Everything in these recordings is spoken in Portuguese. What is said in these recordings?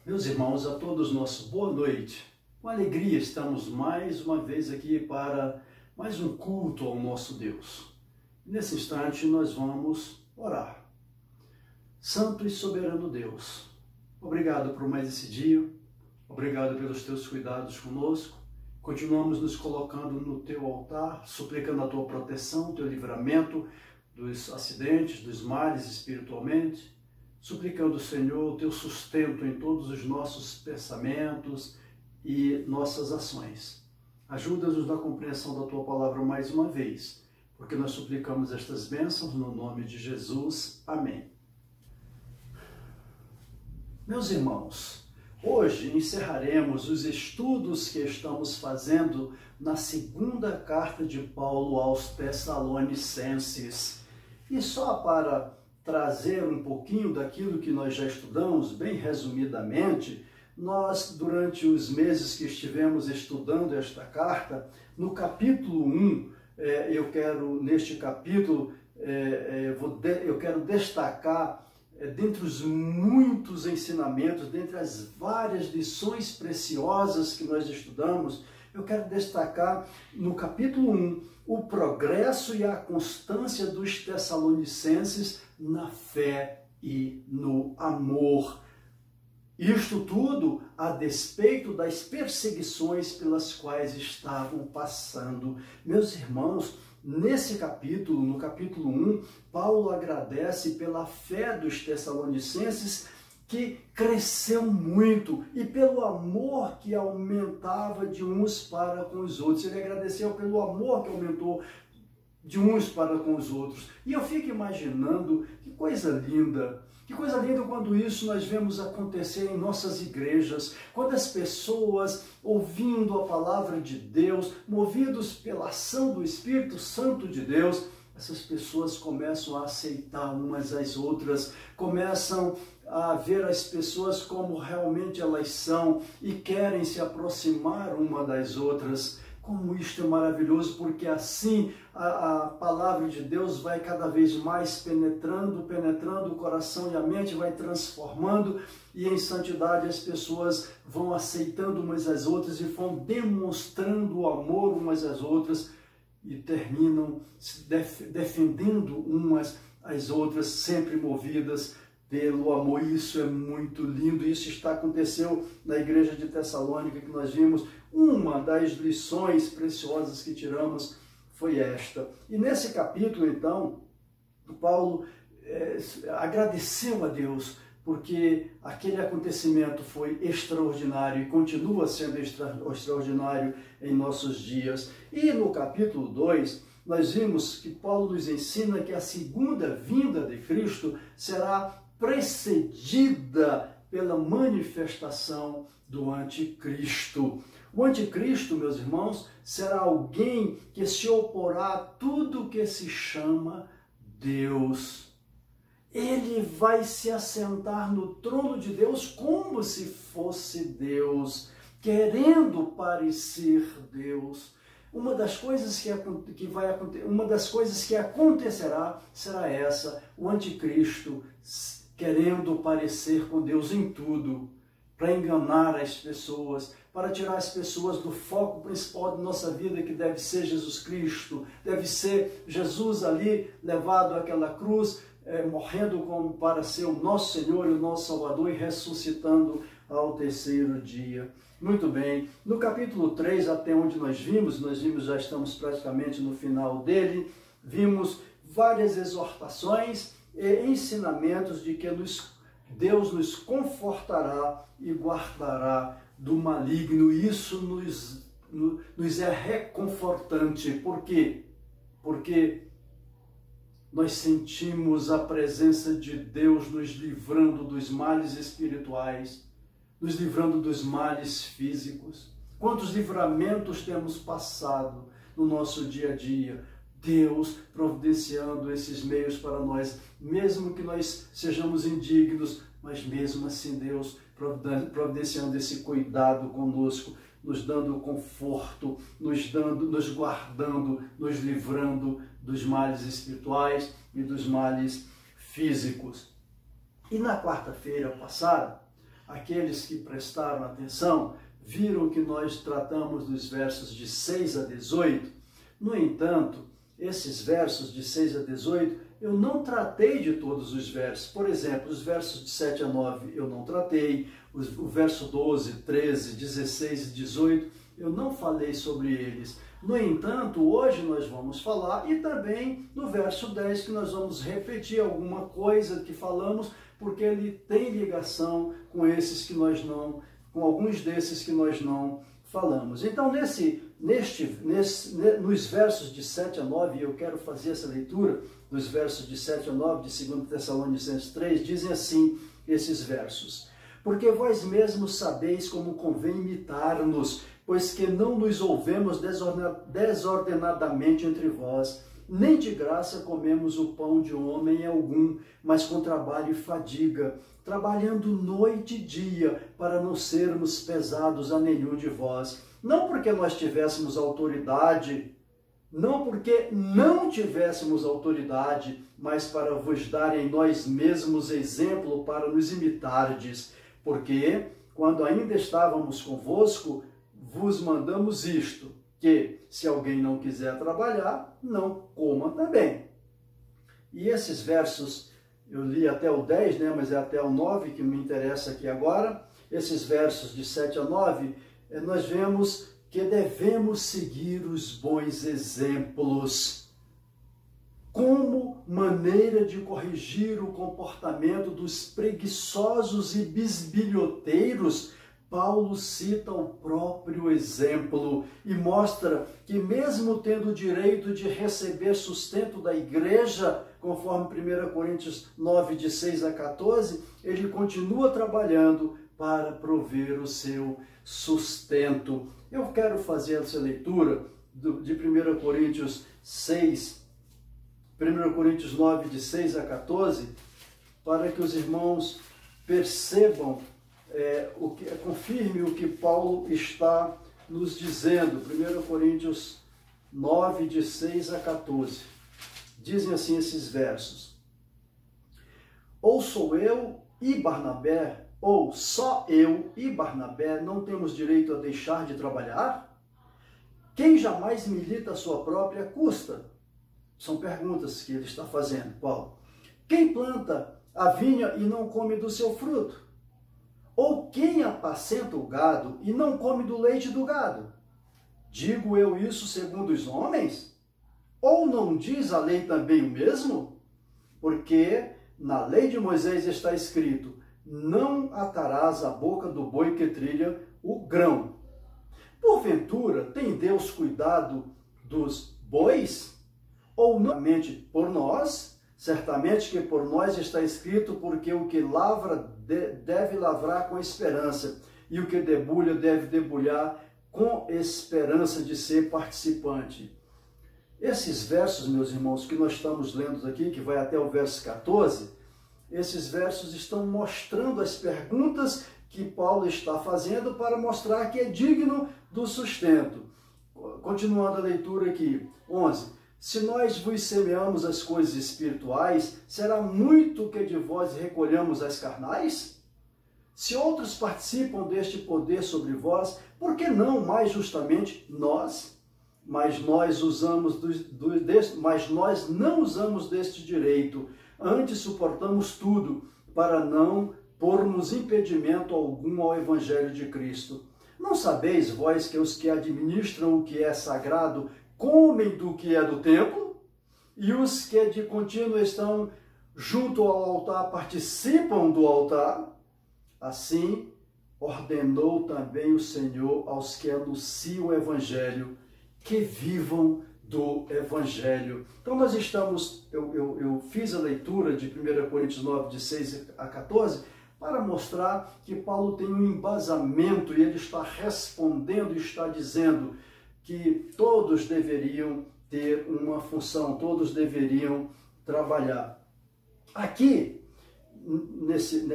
Meus irmãos, a todos nosso boa noite. Com alegria estamos mais uma vez aqui para mais um culto ao nosso Deus. Nesse instante nós vamos orar. Santo e soberano Deus, obrigado por mais esse dia, obrigado pelos teus cuidados conosco. Continuamos nos colocando no teu altar, suplicando a tua proteção, o teu livramento dos acidentes, dos males espiritualmente, suplicando, Senhor, o teu sustento em todos os nossos pensamentos e nossas ações. Ajuda-nos na compreensão da tua palavra mais uma vez, porque nós suplicamos estas bênçãos no nome de Jesus. Amém. Meus irmãos, hoje encerraremos os estudos que estamos fazendo na segunda carta de Paulo aos Tessalonicenses. E só para trazer um pouquinho daquilo que nós já estudamos, bem resumidamente, nós, durante os meses que estivemos estudando esta carta, no capítulo 1, neste capítulo, eu quero destacar, dentre os muitos ensinamentos, dentre as várias lições preciosas que nós estudamos, eu quero destacar no capítulo 1 o progresso e a constância dos tessalonicenses na fé e no amor. Isto tudo a despeito das perseguições pelas quais estavam passando. Meus irmãos, nesse capítulo, no capítulo 1, Paulo agradece pela fé dos tessalonicenses que cresceu muito e pelo amor que aumentava de uns para com os outros. Ele agradeceu pelo amor que aumentou de uns para com os outros. E eu fico imaginando que coisa linda quando isso nós vemos acontecer em nossas igrejas, quando as pessoas, ouvindo a palavra de Deus, movidos pela ação do Espírito Santo de Deus, essas pessoas começam a aceitar umas às outras, começam a ver as pessoas como realmente elas são e querem se aproximar uma das outras. Como isto é maravilhoso, porque assim a palavra de Deus vai cada vez mais penetrando o coração e a mente, vai transformando, e em santidade as pessoas vão aceitando umas às outras e vão demonstrando o amor umas às outras e terminam se defendendo umas às outras, sempre movidas pelo amor. Isso é muito lindo. Isso aconteceu na igreja de Tessalônica, que nós vimos. Uma das lições preciosas que tiramos foi esta. E nesse capítulo, então, Paulo agradeceu a Deus, porque aquele acontecimento foi extraordinário e continua sendo extraordinário em nossos dias. E no capítulo 2, nós vimos que Paulo nos ensina que a segunda vinda de Cristo será precedida pela manifestação do anticristo. O anticristo, meus irmãos, será alguém que se oporá a tudo que se chama Deus. Ele vai se assentar no trono de Deus como se fosse Deus, querendo parecer Deus. Uma das coisas que acontecerá será essa: o anticristo querendo parecer com Deus em tudo, para enganar as pessoas, para tirar as pessoas do foco principal de nossa vida, que deve ser Jesus Cristo, deve ser Jesus ali levado àquela cruz, morrendo como para ser o nosso Senhor e o nosso Salvador e ressuscitando ao terceiro dia. Muito bem, no capítulo 3, até onde nós vimos, já estamos praticamente no final dele, vimos várias exortações e ensinamentos de que Deus nos confortará e guardará do maligno. Isso nos é reconfortante. Por quê? Porque nós sentimos a presença de Deus nos livrando dos males espirituais, nos livrando dos males físicos. Quantos livramentos temos passado no nosso dia a dia? Deus providenciando esses meios para nós, mesmo que nós sejamos indignos, mas mesmo assim Deus providenciando esse cuidado conosco, nos dando conforto, nos guardando, nos livrando dos males espirituais e dos males físicos. E na quarta-feira passada, aqueles que prestaram atenção viram que nós tratamos dos versos de 6 a 18. No entanto, esses versos de 6 a 18, eu não tratei de todos os versos. Por exemplo, os versos de 7 a 9 eu não tratei, o verso 12, 13, 16 e 18, eu não falei sobre eles. No entanto, hoje nós vamos falar, e também no verso 10, que nós vamos repetir alguma coisa que falamos, porque ele tem ligação com esses que nós não, com alguns desses que nós não falamos. Então, nos versos de 7 a 9, eu quero fazer essa leitura, dos versos de 7 a 9 de 2 Tessalonicenses 3, dizem assim esses versos: porque vós mesmos sabeis como convém imitar-nos, pois que não nos ouvemos desordenadamente entre vós, nem de graça comemos o pão de homem algum, mas com trabalho e fadiga, trabalhando noite e dia, para não sermos pesados a nenhum de vós. Não porque nós tivéssemos autoridade, não porque não tivéssemos autoridade, mas para vos dar em nós mesmos exemplo para nos imitardes. Porque, quando ainda estávamos convosco, vos mandamos isto, que se alguém não quiser trabalhar, não coma também. E esses versos, eu li até o 10, né, mas é até o 9 que me interessa aqui agora. Esses versos de 7 a 9, nós vemos que devemos seguir os bons exemplos como maneira de corrigir o comportamento dos preguiçosos e bisbilhoteiros. Paulo cita o próprio exemplo e mostra que, mesmo tendo o direito de receber sustento da igreja, conforme 1 Coríntios 9, de 6 a 14, ele continua trabalhando para prover o seu sustento. Eu quero fazer essa leitura de 1 Coríntios 6, 1 Coríntios 9, de 6 a 14, para que os irmãos percebam, confirme o que Paulo está nos dizendo. 1 Coríntios 9, de 6 a 14. Dizem assim esses versos: ou sou eu e Barnabé, ou só eu e Barnabé não temos direito a deixar de trabalhar? Quem jamais milita a sua própria custa? São perguntas que ele está fazendo, Paulo. Quem planta a vinha e não come do seu fruto? Ou quem apacenta o gado e não come do leite do gado? Digo eu isso segundo os homens? Ou não diz a lei também o mesmo? Porque na lei de Moisés está escrito: não atarás a boca do boi que trilha o grão. Porventura, tem Deus cuidado dos bois? Ou não somente por nós? Certamente que por nós está escrito: porque o que lavra deve lavrar com esperança, e o que debulha deve debulhar com esperança de ser participante. Esses versos, meus irmãos, que nós estamos lendo aqui, que vai até o verso 14, esses versos estão mostrando as perguntas que Paulo está fazendo para mostrar que é digno do sustento. Continuando a leitura aqui, 11. Se nós vos semeamos as coisas espirituais, será muito que de vós recolhamos as carnais? Se outros participam deste poder sobre vós, por que não mais justamente nós? Mas nós não usamos deste direito, antes suportamos tudo, para não pormos impedimento algum ao Evangelho de Cristo. Não sabeis vós que os que administram o que é sagrado comem do que é do templo, e os que de contínuo estão junto ao altar participam do altar? Assim ordenou também o Senhor aos que anunciam o Evangelho, que vivam do Evangelho. Então nós estamos, eu fiz a leitura de 1 Coríntios 9, de 6 a 14, para mostrar que Paulo tem um embasamento e ele está respondendo e está dizendo que todos deveriam ter uma função, todos deveriam trabalhar. Aqui, nesse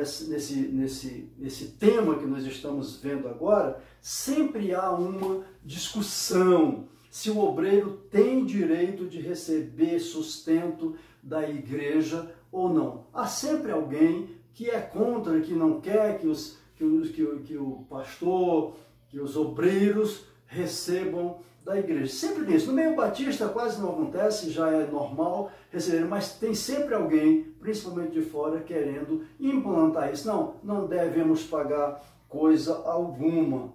tema que nós estamos vendo agora, sempre há uma discussão se o obreiro tem direito de receber sustento da igreja ou não. Há sempre alguém que é contra, que não quer que os que o pastor, que os obreiros recebam da igreja. Sempre nisso. No meio batista quase não acontece, já é normal receber, mas tem sempre alguém, principalmente de fora, querendo implantar isso. Não devemos pagar coisa alguma.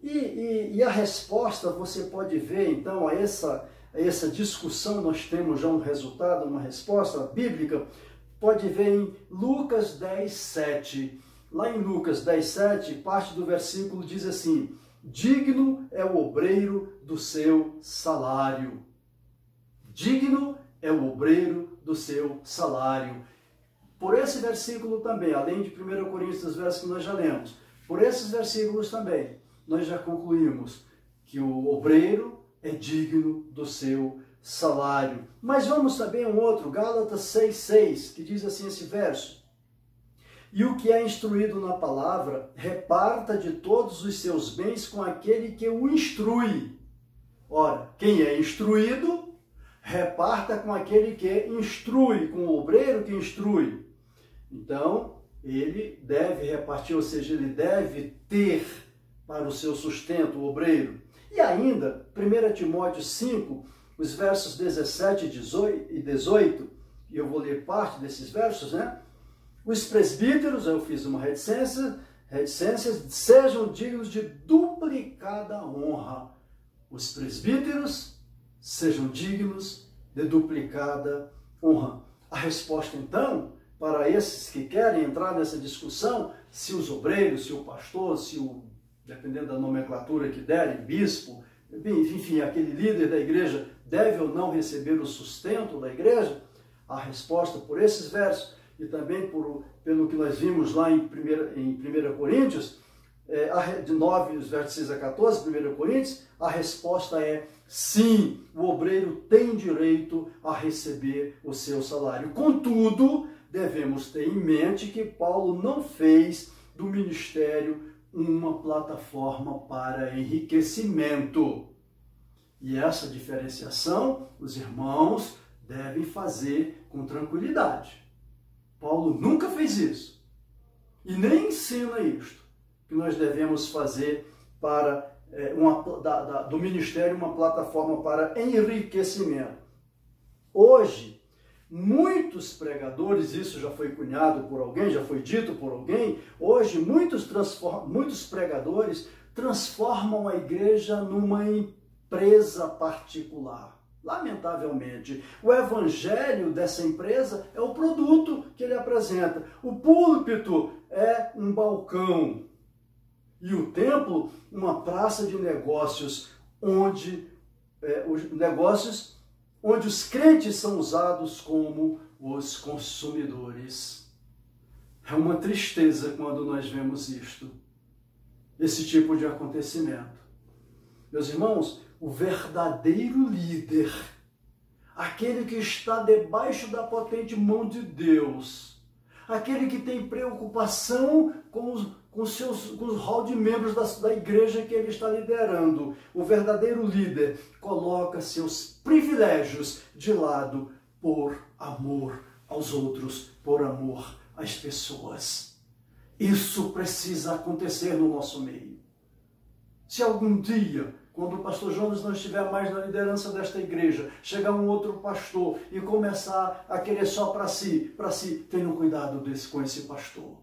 E a resposta, você pode ver, então, a essa discussão, nós temos já um resultado, uma resposta bíblica, pode ver em Lucas 10, 7. Lá em Lucas 10, 7, parte do versículo diz assim: digno é o obreiro do seu salário. Digno é o obreiro do seu salário. Por esse versículo também, além de 1 Coríntios, dos versos que nós já lemos, por esses versículos também, nós já concluímos que o obreiro é digno do seu salário. Mas vamos também a um outro, Gálatas 6,6, que diz assim esse verso: e o que é instruído na palavra, reparta de todos os seus bens com aquele que o instrui. Ora, quem é instruído, reparta com aquele que instrui, com o obreiro que instrui. Então, ele deve repartir, ou seja, ele deve ter para o seu sustento, o obreiro. E ainda, 1 Timóteo 5, os versos 17 e 18, e eu vou ler parte desses versos, né? Os presbíteros, eu fiz uma reticência, sejam dignos de duplicada honra. Os presbíteros sejam dignos de duplicada honra. A resposta, então, para esses que querem entrar nessa discussão, se os obreiros, se o pastor, dependendo da nomenclatura que derem, bispo, enfim, aquele líder da igreja deve ou não receber o sustento da igreja, a resposta por esses versos e também pelo que nós vimos lá em 1 Coríntios, de 9, os versos 6 a 14, 1 Coríntios, a resposta é sim, o obreiro tem direito a receber o seu salário. Contudo, devemos ter em mente que Paulo não fez do ministério uma plataforma para enriquecimento. E essa diferenciação, os irmãos devem fazer com tranquilidade. Paulo nunca fez isso. E nem ensina isto, que nós devemos fazer para do ministério uma plataforma para enriquecimento. Hoje, muitos pregadores, isso já foi cunhado por alguém, já foi dito por alguém, hoje muitos pregadores transformam a igreja numa empresa particular. Lamentavelmente, o evangelho dessa empresa é o produto que ele apresenta. O púlpito é um balcão e o templo uma praça de negócios onde os crentes são usados como os consumidores. É uma tristeza quando nós vemos isto, esse tipo de acontecimento. Meus irmãos, o verdadeiro líder, aquele que está debaixo da potente mão de Deus, aquele que tem preocupação com o hall de membros da igreja que ele está liderando, o verdadeiro líder coloca seus privilégios de lado por amor aos outros, por amor às pessoas. Isso precisa acontecer no nosso meio. Se algum dia, quando o pastor Jonas não estiver mais na liderança desta igreja, chegar um outro pastor e começar a querer só para si, tenham cuidado com esse pastor.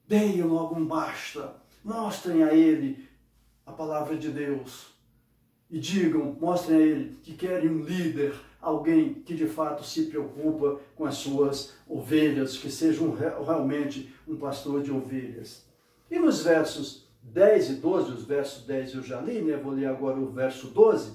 Deem logo um basta, mostrem a ele a palavra de Deus e mostrem a ele que querem um líder, alguém que de fato se preocupa com as suas ovelhas, que seja realmente um pastor de ovelhas. E nos versos 10 e 12, os versos 10 eu já li, né? Vou ler agora o verso 12.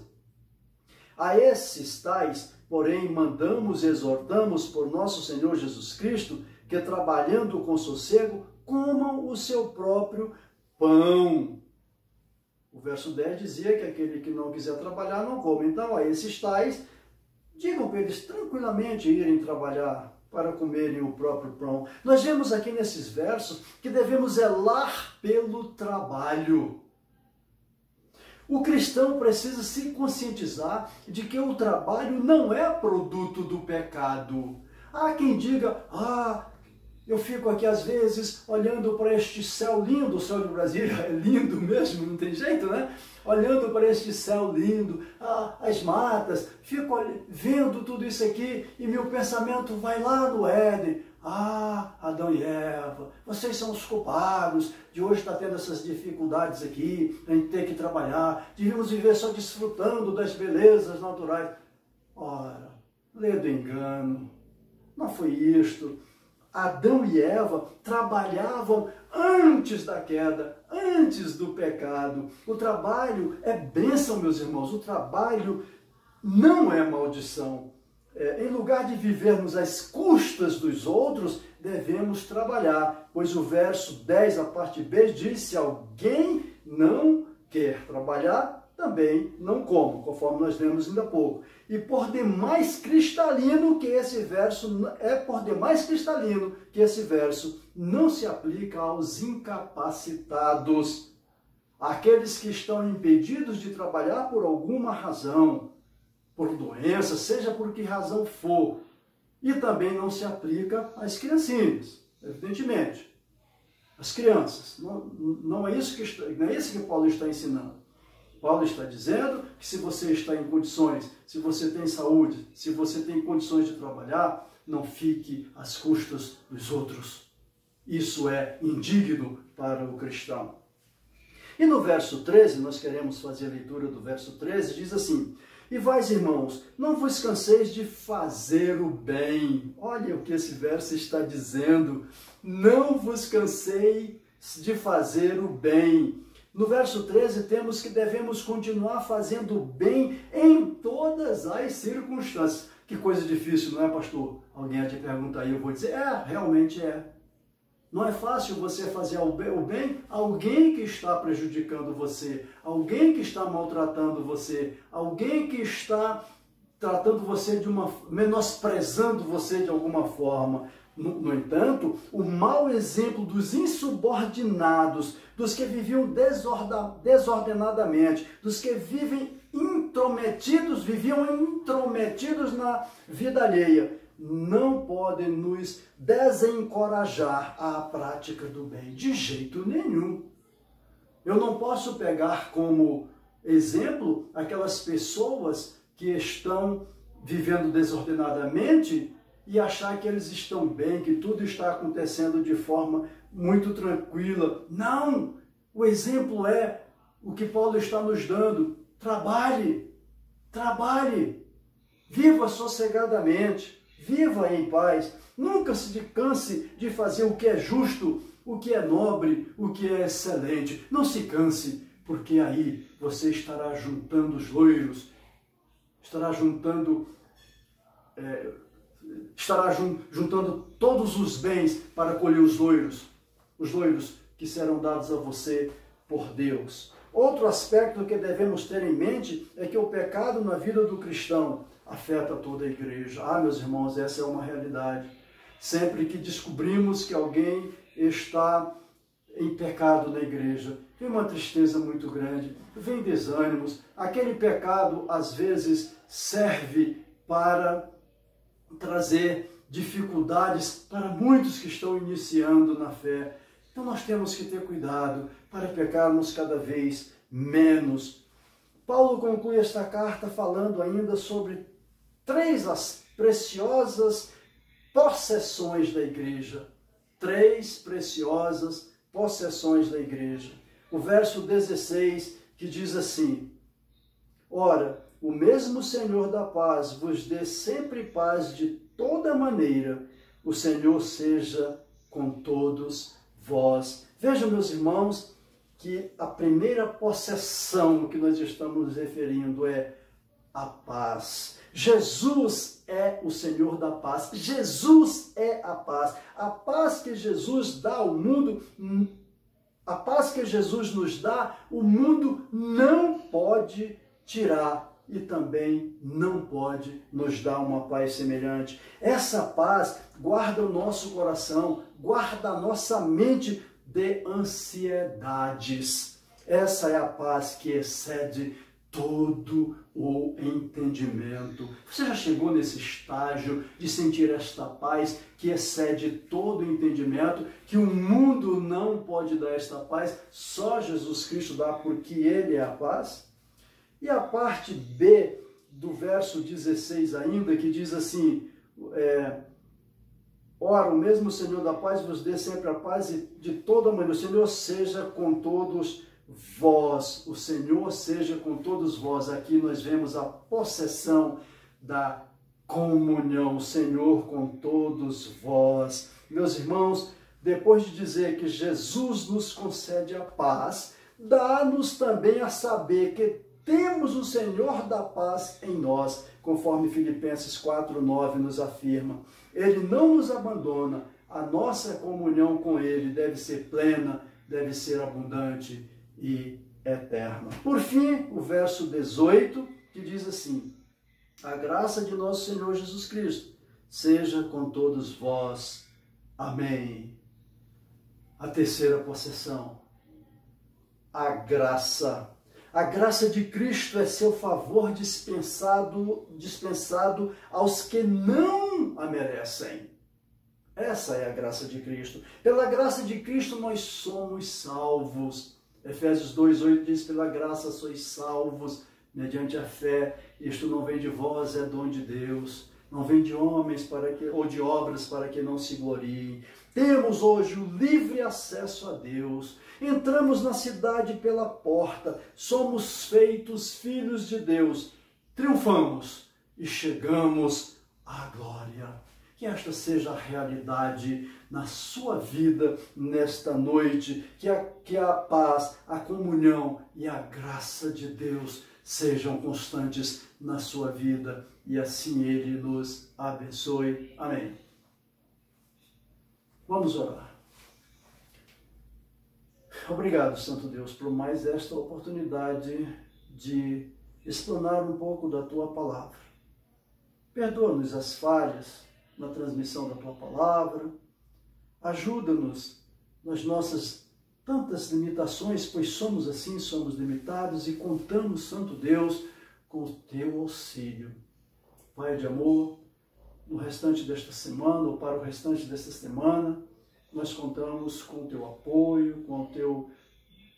A esses tais, porém, mandamos e exortamos por nosso Senhor Jesus Cristo, que trabalhando com sossego, comam o seu próprio pão. O verso 10 dizia que aquele que não quiser trabalhar não come. Então, a esses tais, digam para eles tranquilamente irem trabalhar para comerem o próprio pão. Nós vemos aqui nesses versos que devemos zelar pelo trabalho. O cristão precisa se conscientizar de que o trabalho não é produto do pecado. Há quem diga, Eu fico aqui às vezes olhando para este céu lindo, o céu de Brasília é lindo mesmo, não tem jeito, né? Olhando para este céu lindo, as matas, fico vendo tudo isso aqui e meu pensamento vai lá no Éden. Adão e Eva, vocês são os culpados de hoje estar tendo essas dificuldades aqui, a gente ter que trabalhar, devíamos viver só desfrutando das belezas naturais. Ora, ledo engano, não foi isto. Adão e Eva trabalhavam antes da queda, antes do pecado. O trabalho é bênção, meus irmãos. O trabalho não é maldição. Em lugar de vivermos às custas dos outros, devemos trabalhar. Pois o verso 10, a parte B, diz: se alguém não quer trabalhar, também não como, conforme nós lemos ainda há pouco. E por demais cristalino que esse verso, não se aplica aos incapacitados, aqueles que estão impedidos de trabalhar por alguma razão, por doença, seja por que razão for. E também não se aplica às criancinhas, evidentemente. As crianças, não é isso que Paulo está ensinando. Paulo está dizendo que se você está em condições, se você tem saúde, se você tem condições de trabalhar, não fique às custas dos outros. Isso é indigno para o cristão. E no verso 13, nós queremos fazer a leitura do verso 13, diz assim: e vós, irmãos, não vos canseis de fazer o bem. Olha o que esse verso está dizendo. Não vos canseis de fazer o bem. No verso 13, temos que devemos continuar fazendo bem em todas as circunstâncias. Que coisa difícil, não é, pastor? Alguém há de perguntar aí, eu vou dizer, realmente é. Não é fácil você fazer o bem a alguém que está prejudicando você, alguém que está maltratando você, alguém que está tratando você menosprezando você de alguma forma. No entanto, o mau exemplo dos insubordinados, dos que viviam desordenadamente, dos que viviam intrometidos na vida alheia, não podem nos desencorajar à prática do bem, de jeito nenhum. Eu não posso pegar como exemplo aquelas pessoas que estão vivendo desordenadamente e achar que eles estão bem, que tudo está acontecendo de forma muito tranquila. Não! O exemplo é o que Paulo está nos dando. Trabalhe, viva sossegadamente, viva em paz. Nunca se canse de fazer o que é justo, o que é nobre, o que é excelente. Não se canse, porque aí você estará juntando os loiros, estará juntando todos os bens para colher os loiros que serão dados a você por Deus. Outro aspecto que devemos ter em mente é que o pecado na vida do cristão afeta toda a igreja. Meus irmãos, essa é uma realidade. Sempre que descobrimos que alguém está em pecado na igreja, vem uma tristeza muito grande, vem desânimos. Aquele pecado, às vezes, serve para trazer dificuldades para muitos que estão iniciando na fé. Então nós temos que ter cuidado para pecarmos cada vez menos. Paulo conclui esta carta falando ainda sobre 3 preciosas possessões da igreja. 3 preciosas possessões da igreja. O verso 16 que diz assim: ora, o mesmo Senhor da paz vos dê sempre paz de toda maneira. O Senhor seja com todos vós. Vejam, meus irmãos, que a primeira possessão que nós estamos nos referindo é a paz. Jesus é o Senhor da paz. Jesus é a paz. A paz que Jesus dá ao mundo, a paz que Jesus nos dá, o mundo não pode tirar. E também não pode nos dar uma paz semelhante. Essa paz guarda o nosso coração, guarda a nossa mente de ansiedades. Essa é a paz que excede todo o entendimento. Você já chegou nesse estágio de sentir esta paz que excede todo o entendimento, que o mundo não pode dar esta paz, só Jesus Cristo dá, porque Ele é a paz? E a parte B do verso 16 ainda, que diz assim, ora, o mesmo Senhor da paz vos dê sempre a paz e de toda maneira. O Senhor seja com todos vós. O Senhor seja com todos vós. Aqui nós vemos a possessão da comunhão. O Senhor com todos vós. Meus irmãos, depois de dizer que Jesus nos concede a paz, dá-nos também a saber que temos o Senhor da paz em nós, conforme Filipenses 4:9 nos afirma. Ele não nos abandona, a nossa comunhão com Ele deve ser plena, deve ser abundante e eterna. Por fim, o verso 18, que diz assim, a graça de nosso Senhor Jesus Cristo seja com todos vós. Amém. A terceira possessão, a graça. A graça de Cristo é seu favor dispensado aos que não a merecem. Essa é a graça de Cristo. Pela graça de Cristo nós somos salvos. Efésios 2:8 diz, pela graça sois salvos, mediante a fé. Isto não vem de vós, é dom de Deus. Não vem de homens ou de obras para que não se gloriem. Temos hoje o livre acesso a Deus. Entramos na cidade pela porta. Somos feitos filhos de Deus. Triunfamos e chegamos à glória. Que esta seja a realidade na sua vida nesta noite. Que a paz, a comunhão e a graça de Deus sejam constantes na sua vida. E assim Ele nos abençoe. Amém. Vamos orar. Obrigado, Santo Deus, por mais esta oportunidade de explanar um pouco da Tua Palavra. Perdoa-nos as falhas na transmissão da Tua Palavra. Ajuda-nos nas nossas tantas limitações, pois somos assim, somos limitados e contamos, Santo Deus, com o Teu auxílio. Pai de amor, no restante desta semana ou para o restante desta semana, nós contamos com o Teu apoio, com o Teu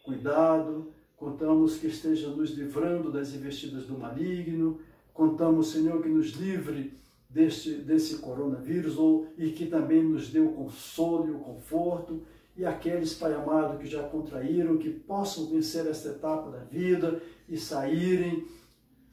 cuidado, contamos que esteja nos livrando das investidas do maligno, contamos, Senhor, que nos livre desse coronavírus e que também nos dê o consolo e o conforto, e aqueles, Pai amado, que já contraíram, que possam vencer esta etapa da vida e saírem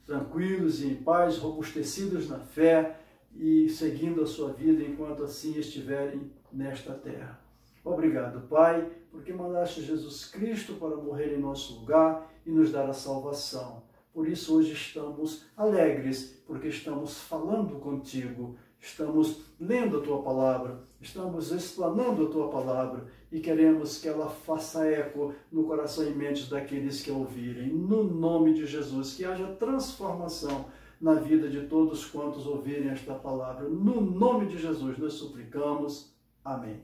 tranquilos e em paz, robustecidos na fé e seguindo a sua vida enquanto assim estiverem nesta terra. Obrigado, Pai, porque mandaste Jesus Cristo para morrer em nosso lugar e nos dar a salvação. Por isso hoje estamos alegres, porque estamos falando contigo, estamos lendo a Tua Palavra, estamos explanando a Tua Palavra e queremos que ela faça eco no coração e mente daqueles que a ouvirem. No nome de Jesus, que haja transformação na vida de todos quantos ouvirem esta palavra. No nome de Jesus nós suplicamos. Amém.